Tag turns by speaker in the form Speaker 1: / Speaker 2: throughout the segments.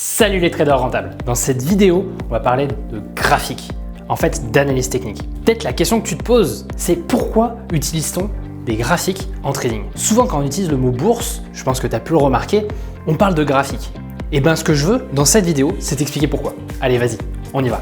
Speaker 1: Salut les traders rentables. Dans cette vidéo, on va parler de graphique, en fait d'analyse technique. Peut-être la question que tu te poses, c'est pourquoi utilise-t-on des graphiques en trading? Souvent quand on utilise le mot bourse, je pense que tu as pu le remarquer, on parle de graphique. Et bien ce que je veux dans cette vidéo, c'est t'expliquer pourquoi. Allez vas-y, on y va.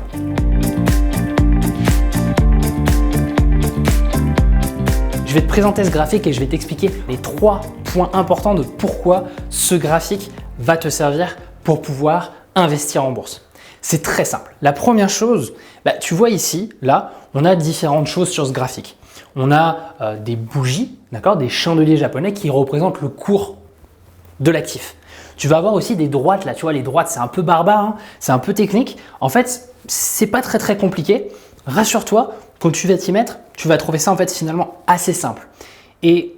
Speaker 1: Je vais te présenter ce graphique et je vais t'expliquer les 3 points importants de pourquoi ce graphique va te servir pour pouvoir investir en bourse. C'est très simple. La première chose, tu vois ici, là, on a différentes choses sur ce graphique. On a des bougies, d'accord, des chandeliers japonais qui représentent le cours de l'actif. Tu vas avoir aussi des droites, là, tu vois, les droites, c'est un peu barbare, hein, c'est un peu technique. En fait, c'est pas très compliqué. Rassure-toi, quand tu vas t'y mettre, tu vas trouver ça en fait finalement assez simple. Et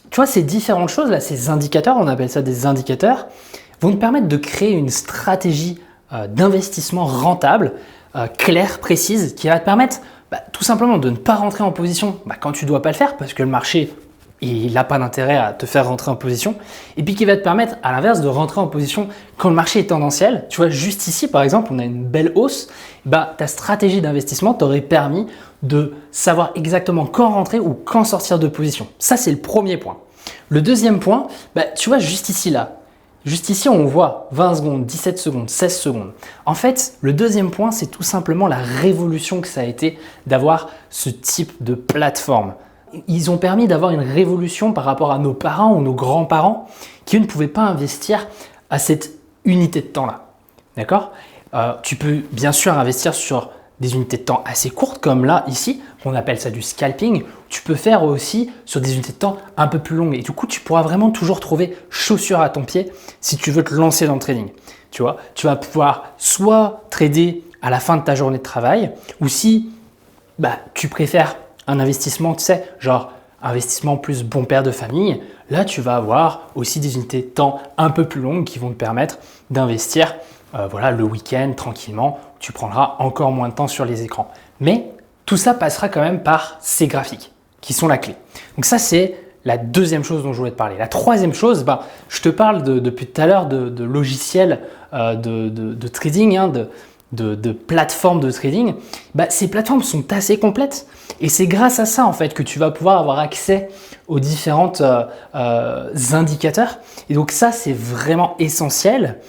Speaker 1: tu vois, ces différentes choses là, ces indicateurs, on appelle ça des indicateurs, vont te permettre de créer une stratégie d'investissement rentable, claire, précise, qui va te permettre tout simplement de ne pas rentrer en position quand tu ne dois pas le faire parce que le marché il n'a pas d'intérêt à te faire rentrer en position, et puis qui va te permettre à l'inverse de rentrer en position quand le marché est tendanciel. Tu vois, juste ici par exemple, on a une belle hausse, ta stratégie d'investissement t'aurait permis de savoir exactement quand rentrer ou quand sortir de position. Ça, c'est le premier point. Le deuxième point, tu vois juste ici là, juste ici on voit 20 secondes, 17 secondes, 16 secondes. En fait, le deuxième point, c'est tout simplement la révolution que ça a été d'avoir ce type de plateforme. Ils ont permis d'avoir une révolution par rapport à nos parents ou nos grands-parents qui ne pouvaient pas investir à cette unité de temps-là. D'accord ? Tu peux bien sûr investir sur des unités de temps assez courtes comme là, ici, on appelle ça du scalping. Tu peux faire aussi sur des unités de temps un peu plus longues et du coup, tu pourras vraiment toujours trouver chaussure à ton pied si tu veux te lancer dans le trading. Tu vois, tu vas pouvoir soit trader à la fin de ta journée de travail ou si tu préfères un investissement, tu sais, genre investissement plus bon père de famille, là tu vas avoir aussi des unités de temps un peu plus longues qui vont te permettre d'investir le week-end tranquillement, tu prendras encore moins de temps sur les écrans. Mais tout ça passera quand même par ces graphiques qui sont la clé. Donc ça c'est la deuxième chose dont je voulais te parler. La troisième chose, je te parle depuis tout à l'heure de logiciels de trading, de plateformes de trading. Ces plateformes sont assez complètes et c'est grâce à ça en fait que tu vas pouvoir avoir accès aux différents indicateurs. Et donc ça c'est vraiment essentiel.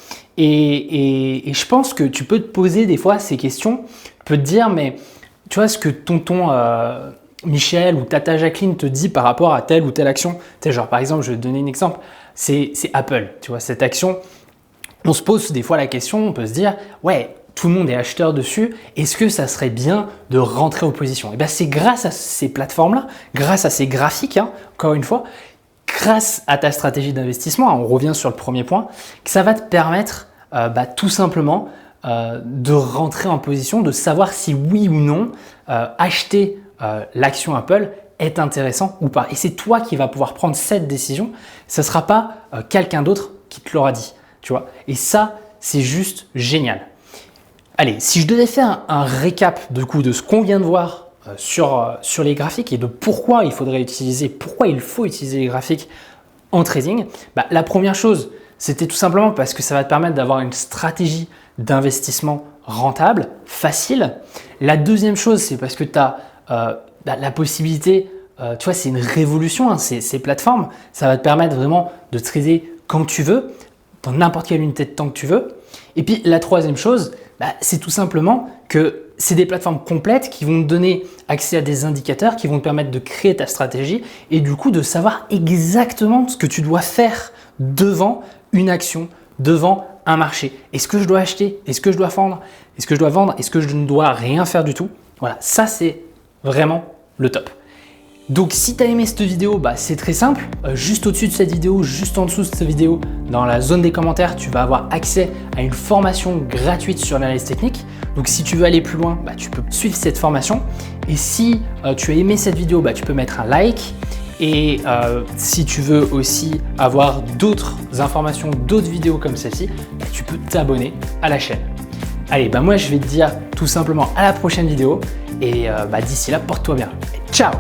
Speaker 1: Et je pense que tu peux te poser des fois ces questions, tu peux te dire mais tu vois ce que tonton Michel ou tata Jacqueline te dit par rapport à telle ou telle action. Tu sais, genre par exemple, je vais te donner un exemple, c'est Apple, tu vois, cette action. On se pose des fois la question, on peut se dire ouais, tout le monde est acheteur dessus, est-ce que ça serait bien de rentrer en position? Et c'est grâce à ces plateformes-là, grâce à ces graphiques, encore une fois, grâce à ta stratégie d'investissement, on revient sur le premier point, que ça va te permettre tout simplement de rentrer en position, de savoir si oui ou non acheter l'action Apple est intéressant ou pas. Et c'est toi qui vas pouvoir prendre cette décision, ce ne sera pas quelqu'un d'autre qui te l'aura dit. Tu vois. Et ça, c'est juste génial. Allez, si je devais faire un récap de ce qu'on vient de voir sur les graphiques et de pourquoi il faut utiliser les graphiques en trading, la première chose, c'était tout simplement parce que ça va te permettre d'avoir une stratégie d'investissement rentable, facile. La deuxième chose, c'est parce que tu as la possibilité, tu vois, c'est une révolution, ces plateformes, ça va te permettre vraiment de trader quand tu veux, dans n'importe quelle unité de temps que tu veux. Et puis la troisième chose, c'est tout simplement que c'est des plateformes complètes qui vont te donner accès à des indicateurs qui vont te permettre de créer ta stratégie et du coup de savoir exactement ce que tu dois faire devant une action, devant un marché. Est-ce que je dois acheter? Est-ce que je dois vendre? Est-ce que je dois vendre? Est-ce que je ne dois rien faire du tout? Voilà, ça c'est vraiment le top. Donc si tu as aimé cette vidéo, c'est très simple. Juste au-dessus de cette vidéo, juste en dessous de cette vidéo, dans la zone des commentaires, tu vas avoir accès à une formation gratuite sur l'analyse technique. Donc si tu veux aller plus loin, tu peux suivre cette formation. Et si tu as aimé cette vidéo, tu peux mettre un like. Et si tu veux aussi avoir d'autres informations, d'autres vidéos comme celle-ci, tu peux t'abonner à la chaîne. Allez, moi je vais te dire tout simplement à la prochaine vidéo. Et d'ici là, porte-toi bien. Ciao!